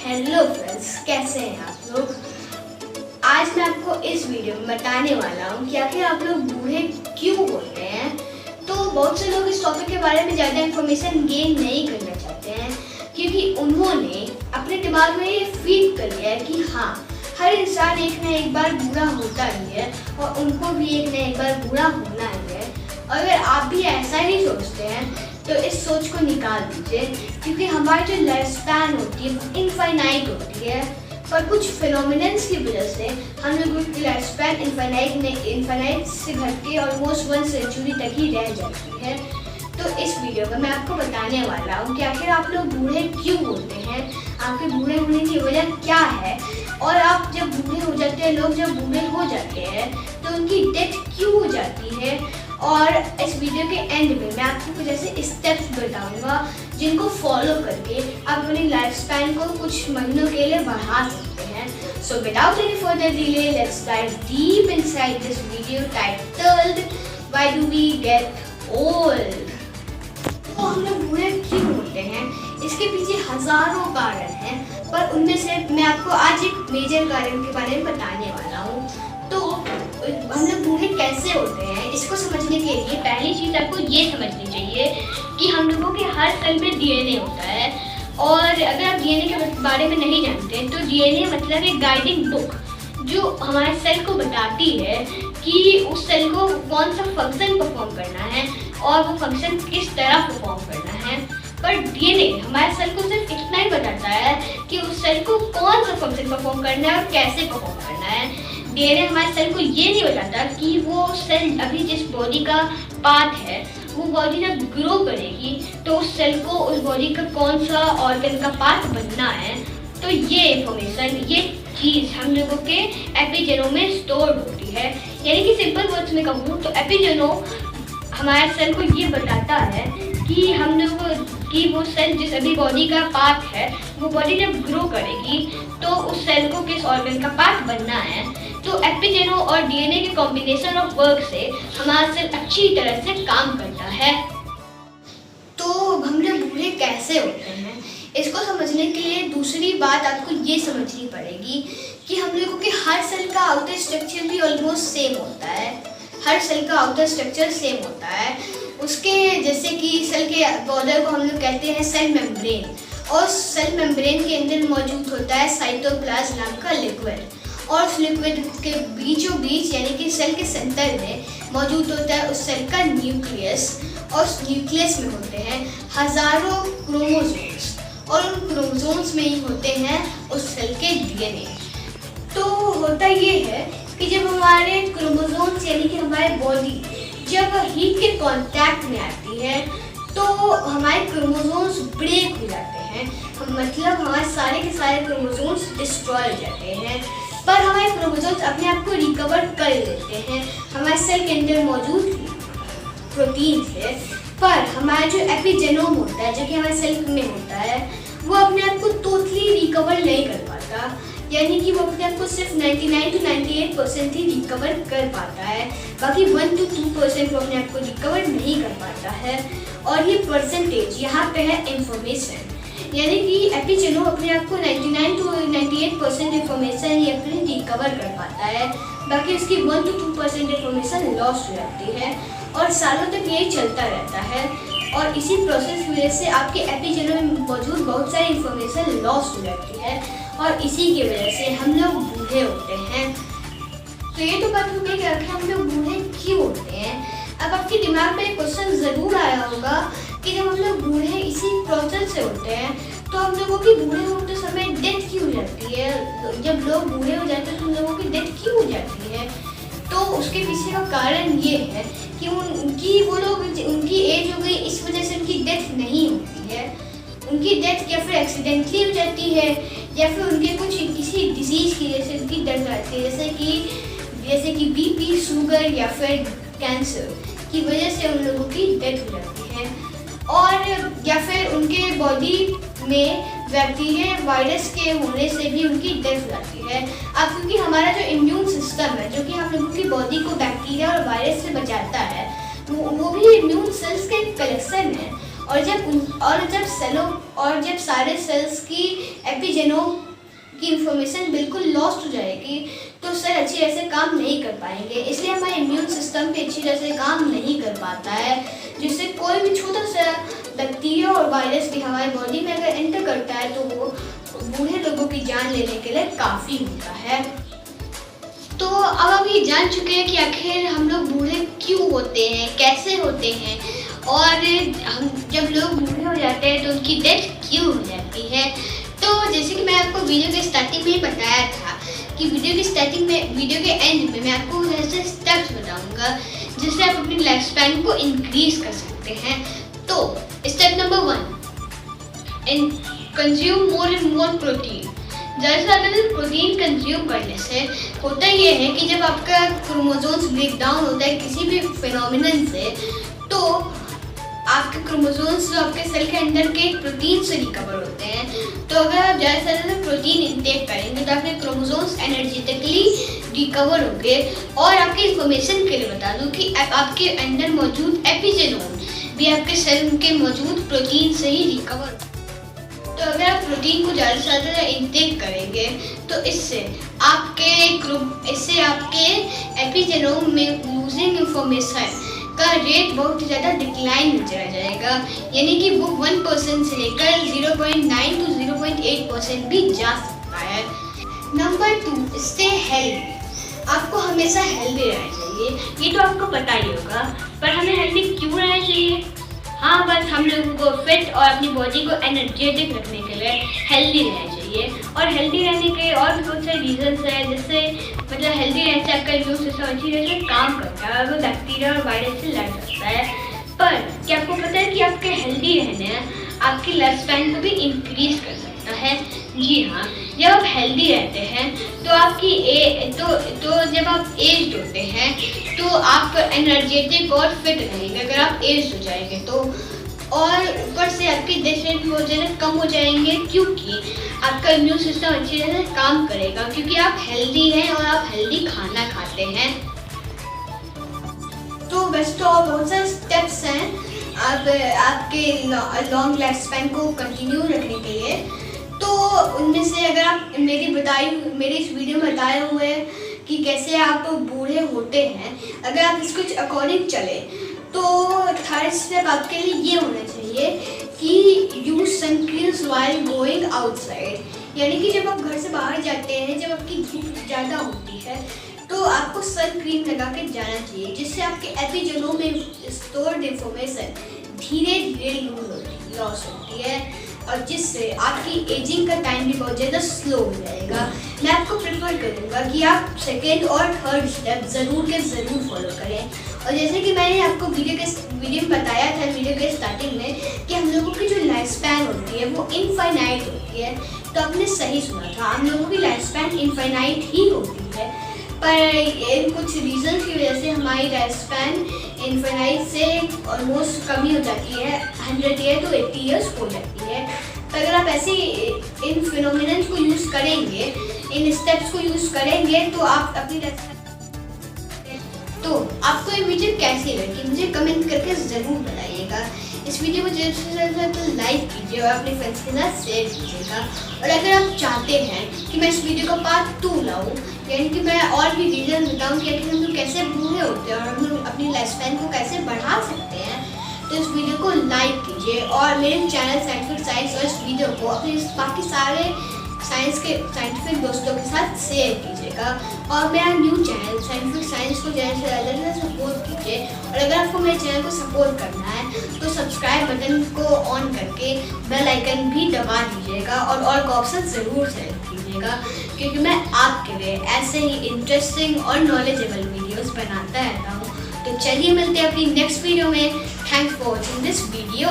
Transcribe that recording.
Hello friends, कैसे हैं आप लोग। आज मैं आपको इस वीडियो में बताने वाला हूँ कि आखिर आप लोग बूढ़े क्यों होते हैं। तो बहुत से लोग इस टॉपिक के बारे में ज़्यादा इन्फॉर्मेशन गेन नहीं करना चाहते हैं, क्योंकि उन्होंने अपने दिमाग में ये फीड कर लिया है कि हाँ, हर इंसान एक न एक बार बूढ़ा होता ही है और उनको भी एक न एक बार बूढ़ा होना ही है। अगर आप भी ऐसा ही सोचते हैं तो इस सोच को निकाल दीजिए, क्योंकि हमारी जो लाइफ स्पैन होती है वो इनफाइनाइट होती है, पर कुछ फिनोमिनन्स की वजह से हम लोगों की लाइफ स्पैन इनफाइनाइट से घट के ऑलमोस्ट 1 सेंचुरी तक ही रह जाती है। तो इस वीडियो में मैं आपको बताने वाला हूँ कि आखिर आप लोग बूढ़े क्यों होते हैं, आपके बूढ़े होने की वजह क्या है, और आप जब बूढ़े हो जाते हैं, लोग जब बूढ़े हो जाते हैं तो उनकी डेथ क्यों हो जाती है। और इस वीडियो के एंड में मैं आपको कुछ ऐसे स्टेप्स बताऊंगा जिनको फॉलो करके आप अपनी लाइफ स्पैन को कुछ महीनों के लिए बढ़ा सकते हैं। So without any further delay, let's dive deep inside this video titled why do we get old. तो हम लोग बूढ़े क्यों होते हैं, इसके पीछे हजारों कारण हैं, पर उनमें से मैं आपको आज एक मेजर कारण के बारे में बताने वाला हूँ। तो हम लोग बूढ़े कैसे होते हैं, इसको समझने के लिए पहली चीज़ आपको ये समझनी चाहिए कि हम लोगों के हर सेल में डीएनए होता है। और अगर आप डीएनए के बारे में नहीं जानते तो डीएनए मतलब एक गाइडिंग बुक जो हमारे सेल को बताती है कि उस सेल को कौन सा फंक्शन परफॉर्म करना है और वो फंक्शन किस तरह परफॉर्म करना है। पर डीएनए हमारे सेल को सिर्फ इतना ही बताता है कि उस सेल को कौन सा फंक्शन परफॉर्म करना है और कैसे परफॉर्म करना है। डीएनए हमारे सेल को ये नहीं बताता कि वो सेल अभी जिस बॉडी का पार्ट है वो बॉडी जब ग्रो करेगी तो उस सेल को उस बॉडी का कौन सा ऑर्गन का पार्ट बनना है। तो ये इंफॉर्मेशन, ये चीज़ हम लोगों के एपिजेनोम में स्टोर होती है। यानी कि सिंपल वर्ड्स में कहूँ तो एपिजेनोम हमारे सेल को ये बताता है कि हम लोग कि वो सेल जिस अभी बॉडी का पार्ट है वो बॉडी जब ग्रो करेगी तो उस सेल को किस ऑर्गन का पार्ट बनना है। तो एपिजेनो और डीएनए के कॉम्बिनेशन ऑफ वर्क से हमारा सेल अच्छी तरह से काम करता है। तो हम लोग बूढ़े कैसे होते हैं, इसको समझने के लिए दूसरी बात आपको ये समझनी पड़ेगी कि हम लोगों के हर सेल का आउटर स्ट्रक्चर भी ऑलमोस्ट सेम होता है। हर सेल का आउटर स्ट्रक्चर सेम होता है। उसके जैसे कि सेल के बॉर्डर को हम लोग कहते हैं सेल मेम्ब्रेन, और सेल मेम्ब्रेन के अंदर मौजूद होता है साइटोप्लाज्म नाम का लिक्विड, और उस लिक्विड के बीचों बीच यानी कि सेल के सेंटर में मौजूद होता है उस सेल का न्यूक्लियस, और उस न्यूक्लियस में होते हैं हजारों क्रोमोसोम्स, और उन क्रोमोसोम्स में ही होते हैं उस सेल के डीएनए। तो होता ये है कि जब हमारे क्रोमोसोम्स यानी कि हमारी बॉडी जब हीट के कांटेक्ट में आती है तो हमारे क्रोमोसोम्स ब्रेक हो जाते हैं, मतलब हमारे सारे के सारे क्रोमोसोम्स डिस्ट्रॉय हो जाते हैं। पर हमारे क्रोमोसोम्स अपने आप को रिकवर कर लेते हैं हमारे सेल के अंदर मौजूद प्रोटीन से। पर हमारा जो एपिजेनोम होता है, जो कि हमारे सेल में होता है, वो अपने आप को टोटली रिकवर नहीं कर पाता। यानी कि वो अपने आप को सिर्फ 99 to 98% ही रिकवर कर पाता है, बाकी 1 to 2% वो अपने आप को रिकवर नहीं कर पाता है। और ये परसेंटेज यहाँ पे है इंफॉर्मेशन, यानी कि एपिजेनोम अपने आप को 99 to 98% इंफॉर्मेशन ही अपने रिकवर कर पाता है, बाकी उसकी 1 to 2% इंफॉर्मेशन लॉस हो जाती है, और सालों तक यही चलता रहता है। और इसी प्रोसेस की वजह से आपके एपिजेनोम में मौजूद बहुत सारी इंफॉर्मेशन लॉस हो जाती है, और इसी की वजह से हम लोग बूढ़े होते हैं। तो ये तो बात हो गई कि हम लोग बूढ़े क्यों होते हैं। अब आपके दिमाग में एक क्वेश्चन ज़रूर आया होगा कि जब हम लोग बूढ़े इसी प्रोसेस से होते हैं तो हम लोगों की बूढ़े होते समय डेथ क्यों हो जाती है। जब लोग बूढ़े हो जाते हैं तो उन लोगों की डेथ क्यों हो जाती है। तो उसके पीछे का कारण ये है कि उनकी एज हो गई, इस वजह से उनकी डेथ नहीं होती है। उनकी डेथ या फिर एक्सीडेंटली हो जाती है, या फिर उनके किसी डिजीज़ की वजह से उनकी डेथ आती है, जैसे कि बीपी, शुगर या फिर कैंसर की वजह से उन लोगों की डेथ हो जाती है। और या फिर उनके बॉडी में बैक्टीरिया वायरस के होने से भी उनकी डेथ हो जाती है। अब क्योंकि हमारा जो इम्यून सिस्टम है, जो कि हम लोगों की बॉडी को बैक्टीरिया और वायरस से बचाता है, वो भी इम्यून सेल्स का एक कलेक्शन है, और जब सारे सेल्स की एपिजेनोम की इंफॉर्मेशन बिल्कुल लॉस्ट हो जाएगी तो सेल अच्छी तरह से काम नहीं कर पाएंगे। इसलिए हमारा इम्यून सिस्टम भी अच्छी तरह से काम नहीं कर पाता है, जिससे कोई भी छोटा सा बैक्टीरिया और वायरस भी हमारी बॉडी में अगर एंटर करता है तो वो बूढ़े लोगों की जान लेने के लिए काफ़ी होता है। तो अब आप ये जान चुके हैं कि आखिर हम लोग बूढ़े क्यों होते हैं, कैसे होते हैं, और हम जब लोग बूढ़े हो जाते हैं तो उनकी डेथ क्यों हो जाती है। तो जैसे कि मैं आपको वीडियो के स्टार्टिंग में ही बताया था कि वीडियो के एंड में मैं आपको ऐसे स्टेप्स बताऊंगा जिससे आप अपनी लाइफ स्पैन को इंक्रीज कर सकते हैं। तो step number 1, consume more and more protein. ज़्यादा से ज़्यादा प्रोटीन कंज्यूम करने से होता ये है कि जब आपका क्रोमोसोम्स ब्रेक डाउन होता है किसी भी फिनोमिनन से, तो आपके क्रोमोसोम्स जो आपके सेल के अंदर के प्रोटीन से रिकवर होते हैं। तो अगर आप ज़्यादा से ज़्यादा प्रोटीन इंटेक करेंगे तो आपके क्रोमोसोम्स एनर्जेटिकली रिकवर होंगे। और आपकी इंफॉर्मेशन के लिए बता दूं कि आपके अंदर मौजूद एपिजेनोम भी आपके सेल के मौजूद प्रोटीन से ही रिकवर। तो अगर आप प्रोटीन को ज़्यादा से ज़्यादा इंटेक करेंगे तो इससे आपके एपिजेनोम में लूजिंग इंफॉर्मेशन का रेट बहुत ज़्यादा डिक्लाइन में चला जाएगा, यानी कि वो 1% से लेकर 0.9 to 0.8% भी जा सकता है। Number 2, stay healthy. आपको हमेशा हेल्दी रहना चाहिए। ये तो आपको पता ही होगा, पर हमें हेल्दी क्यों रहना चाहिए? हाँ, बस हम लोगों को फिट और अपनी बॉडी को एनर्जेटिक रखने के लिए हेल्दी रहना चाहिए। और हेल्दी रहने के और भी बहुत सारे रीजंस हैं, जैसे मतलब हेल्दी रहने से आपका इम्यून सिस्टम अच्छी तरह से काम करता है और वो बैक्टीरिया और वायरस से लड़ सकता है। पर क्या आपको पता है कि आपके हेल्दी रहने आपकी लाइफ स्पैन को भी इंक्रीज कर सकता है? जी हाँ, जब आप हेल्दी रहते हैं तो जब आप एज्ड होते हैं तो आप एनर्जेटिक और फिट रहेंगे अगर आप एज्ड हो जाएंगे तो। और ऊपर से आपके डेथ रेट भी बहुत ज़्यादा कम हो जाएंगे क्योंकि आपका इम्यून सिस्टम अच्छी तरह से काम करेगा, क्योंकि आप हेल्दी हैं और आप हेल्दी खाना खाते हैं। तो वैसे तो बहुत सारे स्टेप्स हैं अब आपके लॉन्ग लाइफ स्पैन को कंटिन्यू रखने के लिए। तो उनमें से अगर आप मेरी इस वीडियो में बताए हुए कि कैसे आप बूढ़े होते हैं, अगर आप इसको अकॉर्डिंग चले तो थर्ड स्टेप आपके लिए ये होना चाहिए कि use sunscreens while going outside. यानी कि जब आप घर से बाहर जाते हैं, जब आपकी धूप ज़्यादा होती है तो आपको सन क्रीम लगा के जाना चाहिए, जिससे आपके एपिजेनोम में स्टोर्ड इंफॉर्मेशन धीरे धीरे लॉस होती है और जिससे आपकी एजिंग का टाइम भी बहुत ज़्यादा स्लो हो जाएगा। मैं आपको प्रेफर करूँगा कि आप सेकेंड और थर्ड स्टेप ज़रूर फॉलो करें। और जैसे कि मैंने आपको वीडियो में बताया था वीडियो के स्टार्टिंग में कि हम लोगों की जो लाइफ स्पैन होती है वो इनफाइनाइट होती है, तो आपने सही सुना था, हम लोगों की लाइफ स्पैन इनफाइनाइट ही होती है। पर कुछ रीज़न की वजह से हमारी लाइफ स्पैन इनफाइनाइट से ऑलमोस्ट कमी हो जाती है, 100 ईयर तो 80 ईयर्स हो जाती है। तो अगर आप ऐसे इन फिनोमिनन को यूज़ करेंगे, इन स्टेप्स को यूज़ करेंगे तो आप अपनी लाइफ। तो आपको ये वीडियो कैसी लगी मुझे कमेंट करके ज़रूर बताइएगा। इस वीडियो को ज़्यादा से ज़्यादा तो लाइक कीजिए और अपने फ्रेंड्स के साथ शेयर कीजिएगा। और अगर आप चाहते हैं कि मैं इस वीडियो का पार्ट 2 लाऊँ, यानी कि मैं और भी रीजन बताऊँ कि हम लोग कैसे बूढ़े होते हैं और हम लोग अपनी लाइफ स्पैन को कैसे बढ़ा सकते हैं, तो इस वीडियो को लाइक कीजिए और मेरे चैनल साइंटिफिक साइंस और इस वीडियो को अपने बाकी सारे साइंटिफिक दोस्तों के साथ शेयर कीजिएगा। और मेरा न्यू चैनल साइंटिफिक साइंस को ज़्यादा से ज़्यादा सपोर्ट कीजिए। और अगर आपको मेरे चैनल को सपोर्ट करना है तो सब्सक्राइब बटन को ऑन करके बेल आइकन भी दबा दीजिएगा और का ऑप्शन ज़रूर सेलेक्ट कीजिएगा, क्योंकि मैं आपके लिए ऐसे ही इंटरेस्टिंग और नॉलेजेबल वीडियोज़ बनाता रहता हूँ। तो चलिए मिलते हैं अपनी नेक्स्ट वीडियो में। Thanks for watching this video.